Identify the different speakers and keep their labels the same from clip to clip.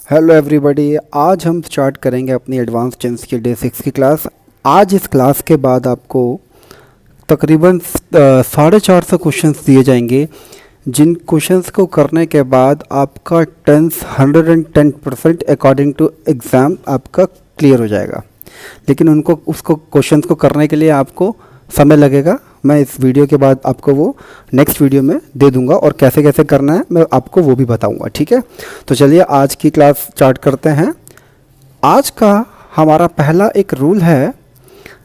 Speaker 1: Hello everybody, आज हम start करेंगे अपनी एडवांस टेंस की डे 6 की क्लास। आज इस क्लास के बाद आपको तकरीबन 450 क्वेश्चंस दिए जाएंगे, जिन क्वेश्चंस को करने के बाद आपका टेंस 110% अकॉर्डिंग टू एग्ज़ाम आपका क्लियर हो जाएगा। लेकिन उसको क्वेश्चंस को करने के लिए आपको समय लगेगा। मैं इस वीडियो के बाद आपको वो नेक्स्ट वीडियो में दे दूंगा और कैसे कैसे करना है मैं आपको वो भी बताऊंगा, ठीक है। तो चलिए आज की क्लास स्टार्ट करते हैं। आज का हमारा पहला एक रूल है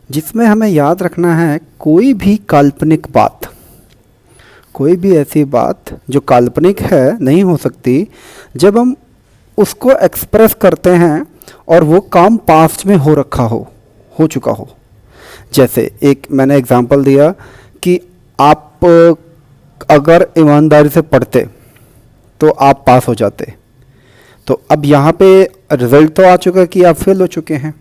Speaker 1: जिसमें हमें याद रखना है, कोई भी काल्पनिक बात, कोई भी ऐसी बात जो काल्पनिक है नहीं हो सकती जब हम उसको एक्सप्रेस करते हैं और वो काम पास्ट में हो रखा हो चुका हो। जैसे एक मैंने एग्जांपल दिया कि आप अगर ईमानदारी से पढ़ते तो आप पास हो जाते। तो अब यहाँ पे रिज़ल्ट तो आ चुका कि आप फेल हो चुके हैं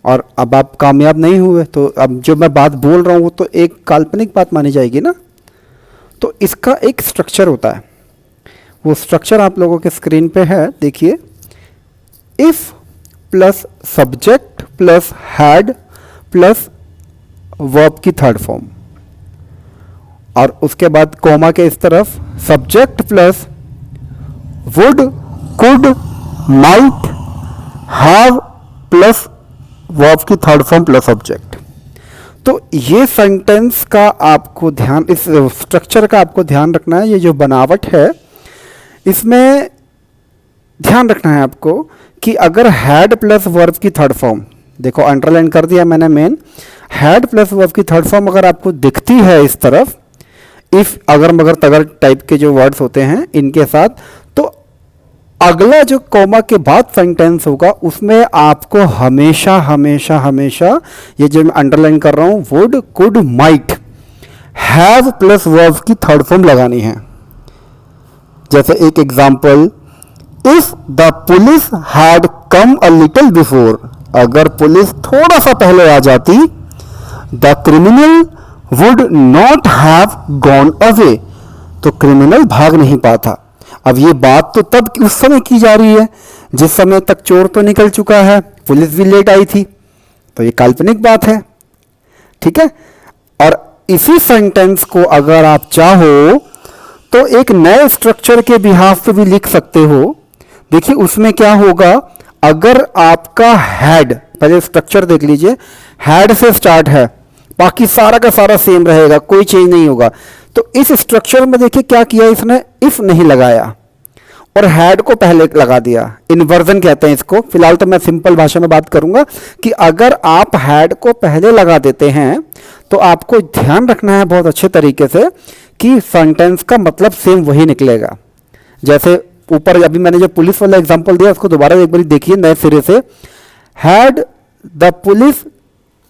Speaker 1: और अब आप कामयाब नहीं हुए, तो अब जो मैं बात बोल रहा हूँ वो तो एक काल्पनिक बात मानी जाएगी ना। तो इसका एक स्ट्रक्चर होता है, वो स्ट्रक्चर आप लोगों के स्क्रीन पे है, देखिए। If plus subject plus had plus verb की थर्ड फॉर्म, और उसके बाद कोमा के इस तरफ subject plus would could might have plus verb की थर्ड फॉर्म प्लस ऑब्जेक्ट। तो ये सेंटेंस का आपको ध्यान, इस स्ट्रक्चर का आपको ध्यान रखना है। ये जो बनावट है इसमें ध्यान रखना है आपको कि अगर हैड प्लस वर्ब की थर्ड फॉर्म, देखो अंडरलाइन कर दिया मैंने मेन, हैड प्लस वर्ब की थर्ड फॉर्म अगर आपको दिखती है इस तरफ, इफ अगर मगर तगर टाइप के जो वर्ड्स होते हैं इनके साथ, तो अगला जो कॉमा के बाद सेंटेंस होगा उसमें आपको हमेशा हमेशा हमेशा ये जो मैं अंडरलाइन कर रहा हूं would could might have plus verb की थर्ड फॉर्म लगानी है। जैसे एक example, if the police had come a little before, अगर पुलिस थोड़ा सा पहले आ जाती, the criminal would not have gone away, तो क्रिमिनल भाग नहीं पाता। अब ये बात तो तब उस समय की जा रही है जिस समय तक चोर तो निकल चुका है, पुलिस भी लेट आई थी, तो ये काल्पनिक बात है, ठीक है। और इसी सेंटेंस को अगर आप चाहो तो एक नए स्ट्रक्चर के बिहाफ पे भी लिख सकते हो। देखिए उसमें क्या होगा, अगर आपका हैड, पहले स्ट्रक्चर देख लीजिए, हैड से स्टार्ट है, बाकी सारा का सारा सेम रहेगा, कोई चेंज नहीं होगा। तो इस स्ट्रक्चर में देखिए क्या किया इसने, इफ नहीं लगाया और हैड को पहले लगा दिया। इन्वर्जन कहते हैं इसको। फिलहाल तो मैं सिंपल भाषा में बात करूंगा कि अगर आप हैड को पहले लगा देते हैं तो आपको ध्यान रखना है बहुत अच्छे तरीके से कि सेंटेंस का मतलब सेम वही निकलेगा। जैसे ऊपर अभी मैंने जो पुलिस वाला एग्जांपल दिया उसको दोबारा एक बार देखिए नए सिरे से। Had the police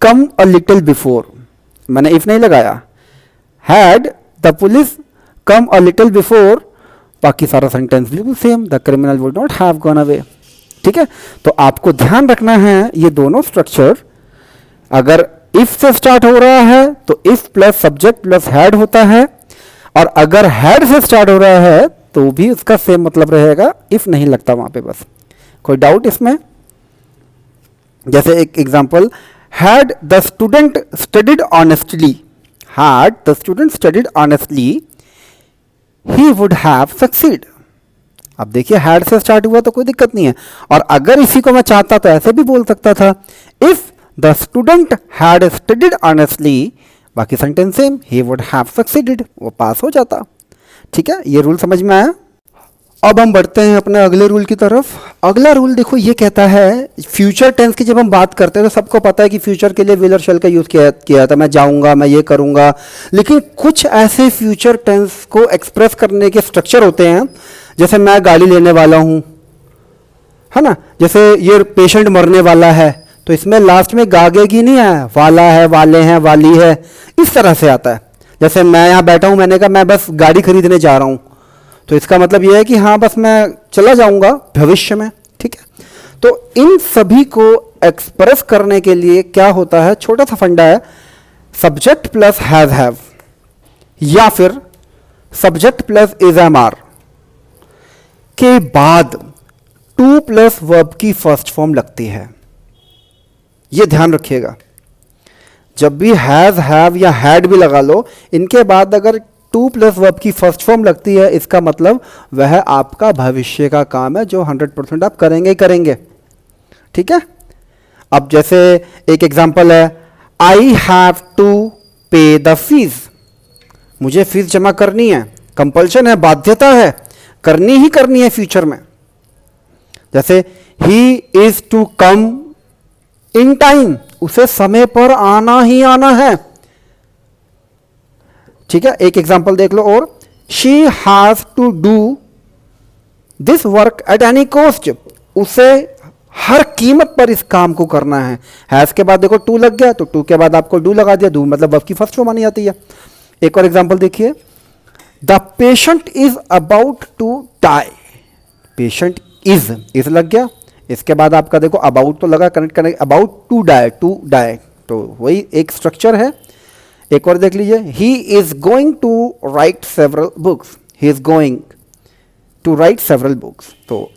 Speaker 1: come a little before, मैंने इफ नहीं लगाया, had the police come a little before, बाकी सारा सेंटेंस बिल्कुल same, the criminal would not have gone away, ठीक है। तो आपको ध्यान रखना है ये दोनों स्ट्रक्चर, अगर इफ से स्टार्ट हो रहा है तो if plus subject plus had होता है, और अगर हैड से स्टार्ट हो रहा है तो भी उसका सेम मतलब रहेगा, इफ नहीं लगता वहां पे। बस कोई डाउट इसमें? जैसे एक example, had the student studied honestly, had the student studied honestly he would have succeed. अब देखिए हैड से स्टार्ट हुआ तो कोई दिक्कत नहीं है, और अगर इसी को मैं चाहता तो ऐसे भी बोल सकता था, if the student had studied honestly, बाकी sentence same, he would have succeeded, वो पास हो जाता, ठीक है। ये रूल समझ में आया। अब हम बढ़ते हैं अपने अगले रूल की तरफ। अगला रूल देखो ये कहता है, फ्यूचर टेंस की जब हम बात करते हैं तो सबको पता है कि फ्यूचर के लिए विल और शैल का यूज़ किया जाता, मैं जाऊंगा, मैं ये करूंगा। लेकिन कुछ ऐसे फ्यूचर टेंस को एक्सप्रेस करने के स्ट्रक्चर होते हैं, जैसे मैं गाड़ी लेने वाला हूँ, है ना। जैसे ये पेशेंट मरने वाला है, तो इसमें लास्ट में गागेगी नहीं है, वाला है, वाले हैं, वाली है, इस तरह से आता है। जैसे मैं यहाँ बैठा हूँ, मैंने कहा मैं बस गाड़ी खरीदने जा रहा हूँ, तो इसका मतलब यह है कि हाँ बस मैं चला जाऊंगा भविष्य में, ठीक है। तो इन सभी को एक्सप्रेस करने के लिए क्या होता है, छोटा सा फंडा है, सब्जेक्ट प्लस हैव या फिर subject plus is am are के बाद टू प्लस वर्ब की फर्स्ट फॉर्म लगती है। ये ध्यान रखिएगा, जब भी हैज़, हैव या हैड भी लगा लो, इनके बाद अगर टू प्लस वर्ब की फर्स्ट फॉर्म लगती है, इसका मतलब वह आपका भविष्य का काम है जो 100% आप करेंगे ही करेंगे। ठीक है। अब जैसे एक एग्जांपल है, आई हैव टू पे द फीस, मुझे फीस जमा करनी है, कंपल्शन है, बाध्यता है, करनी ही करनी है फ्यूचर में। जैसे he is to come in time, उसे समय पर आना ही आना है। ठीक है। एक एग्जांपल देख लो और, she has to do this work at any cost, उसे हर कीमत पर इस काम को करना है। हैज के बाद देखो टू लग गया, तो टू के बाद आपको डू लगा दिया, डू मतलब वर्ब की फर्स्ट फॉर्म मानी जाती है। एक और एग्जांपल देखिए, the patient is about to die, patient is लग गया, इसके बाद आपका देखो अबाउट तो लगा, connect connect, about to die, तो वही एक स्ट्रक्चर है। एक और देख लीजिए, he is going to write several books, he is going to write several books, तो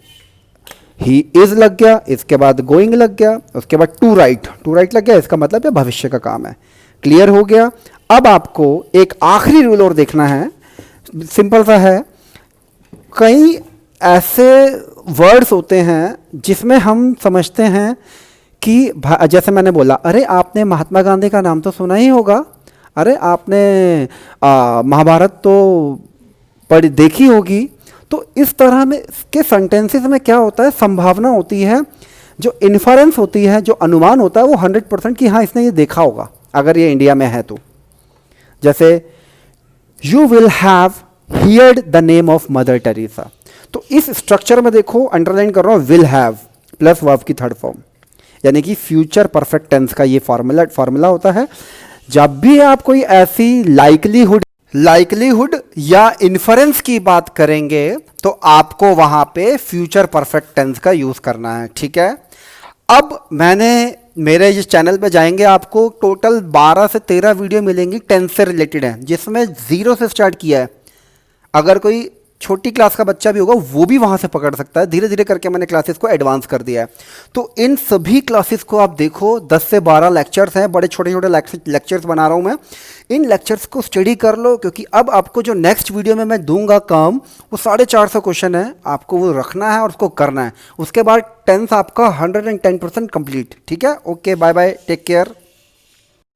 Speaker 1: ही इज लग गया, इसके बाद गोइंग लग गया, उसके बाद टू राइट लग गया, इसका मतलब ये भविष्य का काम है। क्लियर हो गया। अब आपको एक आखिरी रूल और देखना है, सिंपल सा है। कई ऐसे वर्ड्स होते हैं जिसमें हम समझते हैं कि जैसे मैंने बोला, अरे आपने महात्मा गांधी का नाम तो सुना ही होगा, अरे आपने महाभारत तो पढ़ी देखी होगी। तो इस तरह में के सेंटेंसेस में क्या होता है, संभावना होती है, जो इन्फरेंस होती है, जो अनुमान होता है वो 100% कि हाँ इसने ये देखा होगा, अगर ये इंडिया में है तो। जैसे you will have heard the name of mother Teresa, तो इस स्ट्रक्चर में देखो अंडरलाइन कर रहा हूँ, विल हैव प्लस वर्ब की थर्ड फॉर्म, यानी कि फ्यूचर परफेक्ट टेंस का ये फॉर्मूला होता है। जब भी आप कोई ऐसी लाइकलीहुड या इन्फरेंस की बात करेंगे तो आपको वहां पे फ्यूचर परफेक्ट टेंस का यूज करना है। ठीक है। अब मेरे इस चैनल पे जाएंगे, आपको टोटल 12 से 13 वीडियो मिलेंगी टेंस से रिलेटेड है, जिसमें 0 से स्टार्ट किया है। अगर कोई छोटी क्लास का बच्चा भी होगा वो भी वहाँ से पकड़ सकता है। धीरे धीरे करके मैंने क्लासेस को एडवांस कर दिया है। तो इन सभी क्लासेस को आप देखो, 10 से 12 लेक्चर्स हैं, बड़े छोटे छोटे लेक्चर्स बना रहा हूँ मैं। इन लेक्चर्स को स्टडी कर लो, क्योंकि अब आपको जो नेक्स्ट वीडियो में मैं दूंगा काम, वो 450 क्वेश्चन है, आपको वो रखना है और उसको करना है। उसके बाद टेंस आपका 110% कंप्लीट। ठीक है। Okay, bye bye, take care.